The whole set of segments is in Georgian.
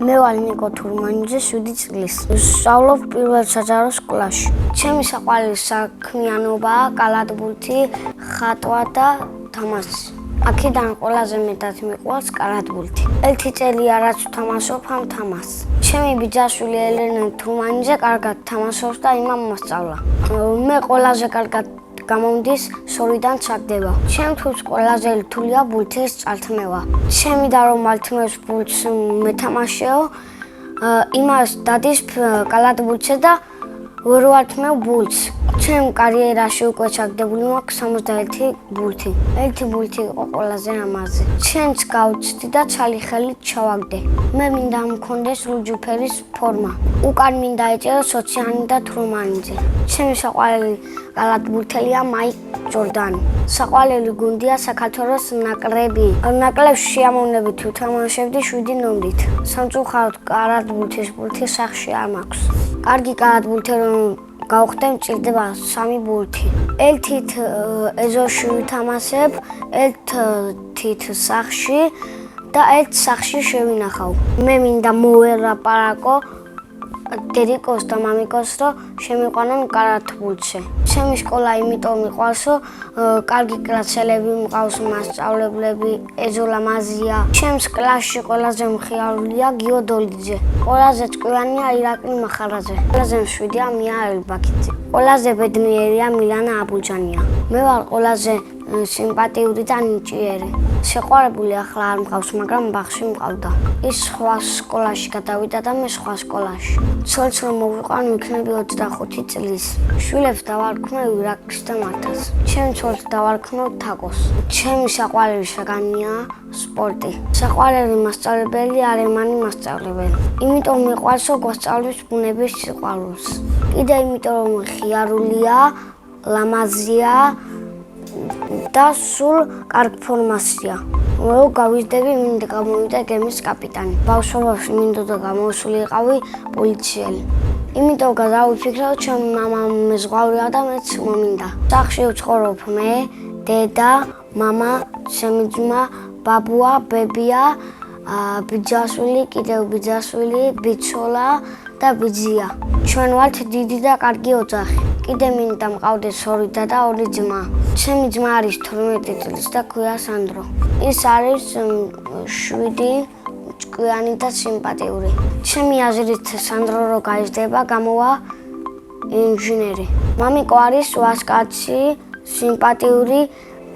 მე ვარ ნიკო თურმანიძე 7 წლის. ვსწავლობ პირველ საჯარო სკოლაში. ჩემი საყვარელი საქმიანობაა კალათბურთი, ხატვა და თამაში. აქედან ყველაზე მეტად მიყვარს კალათბურთი. 1 წელია რაც ვთამაშობ ამ თამაშს. ჩემი ბიძაშვილი ელენე თურმანიძე კარგად თამაშობს და იმამ მოსწავლა. მე ყველაზე კარგად გამომდის სორიდან ჩაგდება. ჩემთვის ყველაზე რთულია ბურთის წართმევა. ჩემი და რომ მართმევს ბურთს მეთამაშეო, იმას დადის კალათბურთზე და ვერ ვართმევ ბურთს. ჩემ კარიერაში უკვე ჩაგდებული მაქვს 61 ბურთი. 1 ბურთი იყო ყველაზე ამაზე. ჩემს გავწდი და ცალი ხელით ჩავაგდე. მე მინდა მქონდეს რუჯიფერის ფორმა. უკან მინდა ეჭეროს ოციანი და თურმანიძე. ჩემი საყვარელი კალათბურთელია მაიკ ჯორდანი. საყვარელი გუნდია საქართველოს ნაკრები. ნაკრებში შეამოვნებით ვთამაშებდი 7 ნომრით. სამწუხაროდ კალათბურთის ბურთი სახში არ მაქვს. კარგი კალათბურთელი რომ გავხდე მჭირდება 3 ბურთი. ერთით ეზოში ვითამაშებ, ერთით სახში და ერთ სახში შევინახავ. მე მინდა მოველაპარაკო დედიკოს და მამიკოს რომ შემიყვანონ კალათბურთზე. ჩემი სკოლა იმიტომ მიყვარს, რომ კარგი კლასელები მყავს, მასწავლებლები, ეზოლა მაზია. ჩემს კლასში ყველაზე მხიარულია გიო დოლიძე. ყველაზე ჭკვიანია ირაკლი მახარაძე. ყველაზე მშვიდია მია ელბაქიძე. ყველაზე ბედნიერია მილანა აბუჯანია. მე ვარ ყველაზე სიმპათიური და ნიჭიერი. შეყვარებული ახლა არ მყავს, მაგრამ ბაღში მყავდა. ის სხვა სკოლაში გადავიდა და მე სხვა სკოლაში. ცოლს რომ მოვიყვან ვიქნები 25 წლის. შვილებს დავარქმევ ირაკლის და მართას. ჩემ ცოლს დავარქმევ თაკოს. ჩემი საყვარელი შეგანია სპორტი. საყვარელი მასწავლებელი არემანი მასწავლებელი. იმიტომ მიყვარს რომ გვასწავლის ბუნების სიყვარულს. კიდე იმიტომ რომ ხიარულია, ლამაზია და სულ კარგ ფორმაშია. რო გავიზრდები მინდა გამოვიდე გემის კაპიტანი. ბავშვობაში მინდოდა გამოსულიყავი პოლიციელი. იმიტომ გადავიფიქრე რომ ჩემი მამა მეზღვაურია და მეც მომინდა. სახლში ვცხოვრობ მე, დედა, მამა, ჩემი ძმა, ბაბუა, ბებია, ბიძაშვილი, კიდევ ბიძაშვილი, ბიძოლა და ბიძია. ჩვენ ვართ დიდი და კარგი ოჯახი. კიდე მინდა მყავდეს 2 და 2 ძმა. ჩემი ძმა არის 12 წლის და ქვია სანდრო. ის არის 7 ჭკვიანი და სიმპათიური. ჩემი აზრით სანდრო რო გაიზრდება, გამოვა ინჟინერი. მამიკო არის ვასკაცი, სიმპათიური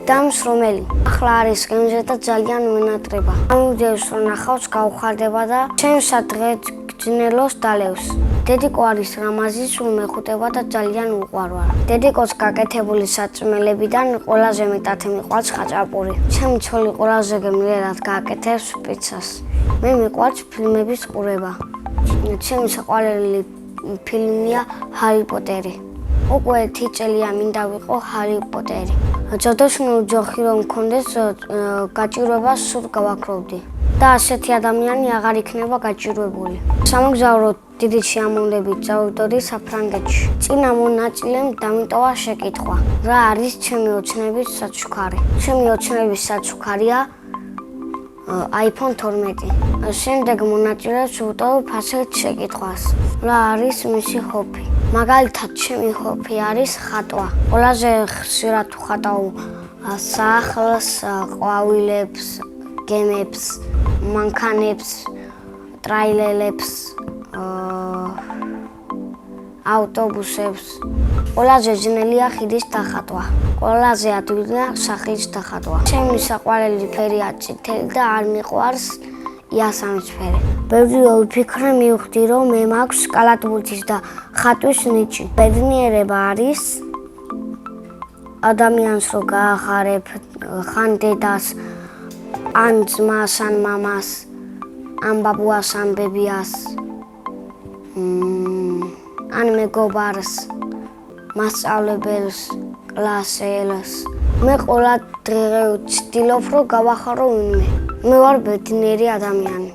და მსრომელი. ახლა არის გემზე და ძალიან ვენატრება. ამგვარს რო ნახავს გავხარდება და ჩემს სადღეთ გძნელოს დალევს. დედიკო არის რამაზი, სულ მეხუტება და ძალიან უყვარვარ. დედიკოს გაკეთებული საწმელებიდან ყველაზე მეტად მიყვარს ხაჭაპური. ჩემი ცოლი ყველაზე გემრიელად გააკეთებს პიცას. მე მიყვარს ფილმების ყურება. ჩემი საყვარელი ფილმია ჰარი პოტერი. უკვე 1 წელია მინდა ვიყო ჰარი პოტერი. ჯადოსნურ ჯოხი რომ მქონდეს გაჭირვებას სულ გავაქროვდი. და ასეთი ადამიანი აღარ იქნება გაჭირვებული. სამოგზაურო დიდი შეამოვნებით წავიდოდი საფრანგეთში. წინა მონაწილემ დამიტოვა შეკითხვა, რა არის ჩემი ოცნების საჩუქარი. ჩემი ოცნების საჩუქარია iPhone 12. შემდეგ მონაწილეს ვუტოვებ ასეთ შეკითხვას, რა არის მისი ჰობი. მაგალითად, ჩემი ჰობი არის ხატვა. ყველაზე ხშირად ვხატავ სახლს, ყვავილებს, გემებს, მანქანებს, ტრაილერებს, ავტობუსებს. ყველაზე ძნელია ხიდის დახატვა. ყველაზე ადვილია სახლის დახატვა. ჩემი საყვარელი ფერია წითელი და არ მიყვარს იასამნისფერი. ბევრი ვიფიქრე მივხვდი რომ მე მაქვს კალათბურთის და ხატვის ნიჭი. ბედნიერება არის ადამიანს რო გაახარებ ხან დედას, ან ძმას, ან მამას, ან ბაბუას, ან ბებიას, ან მეგობარს, მასწავლებელს, კლასელს. მე ყველა დღე ვცდილობ რომ გავახარო ვინმე. მე ვარ ბედნიერი ადამიანი.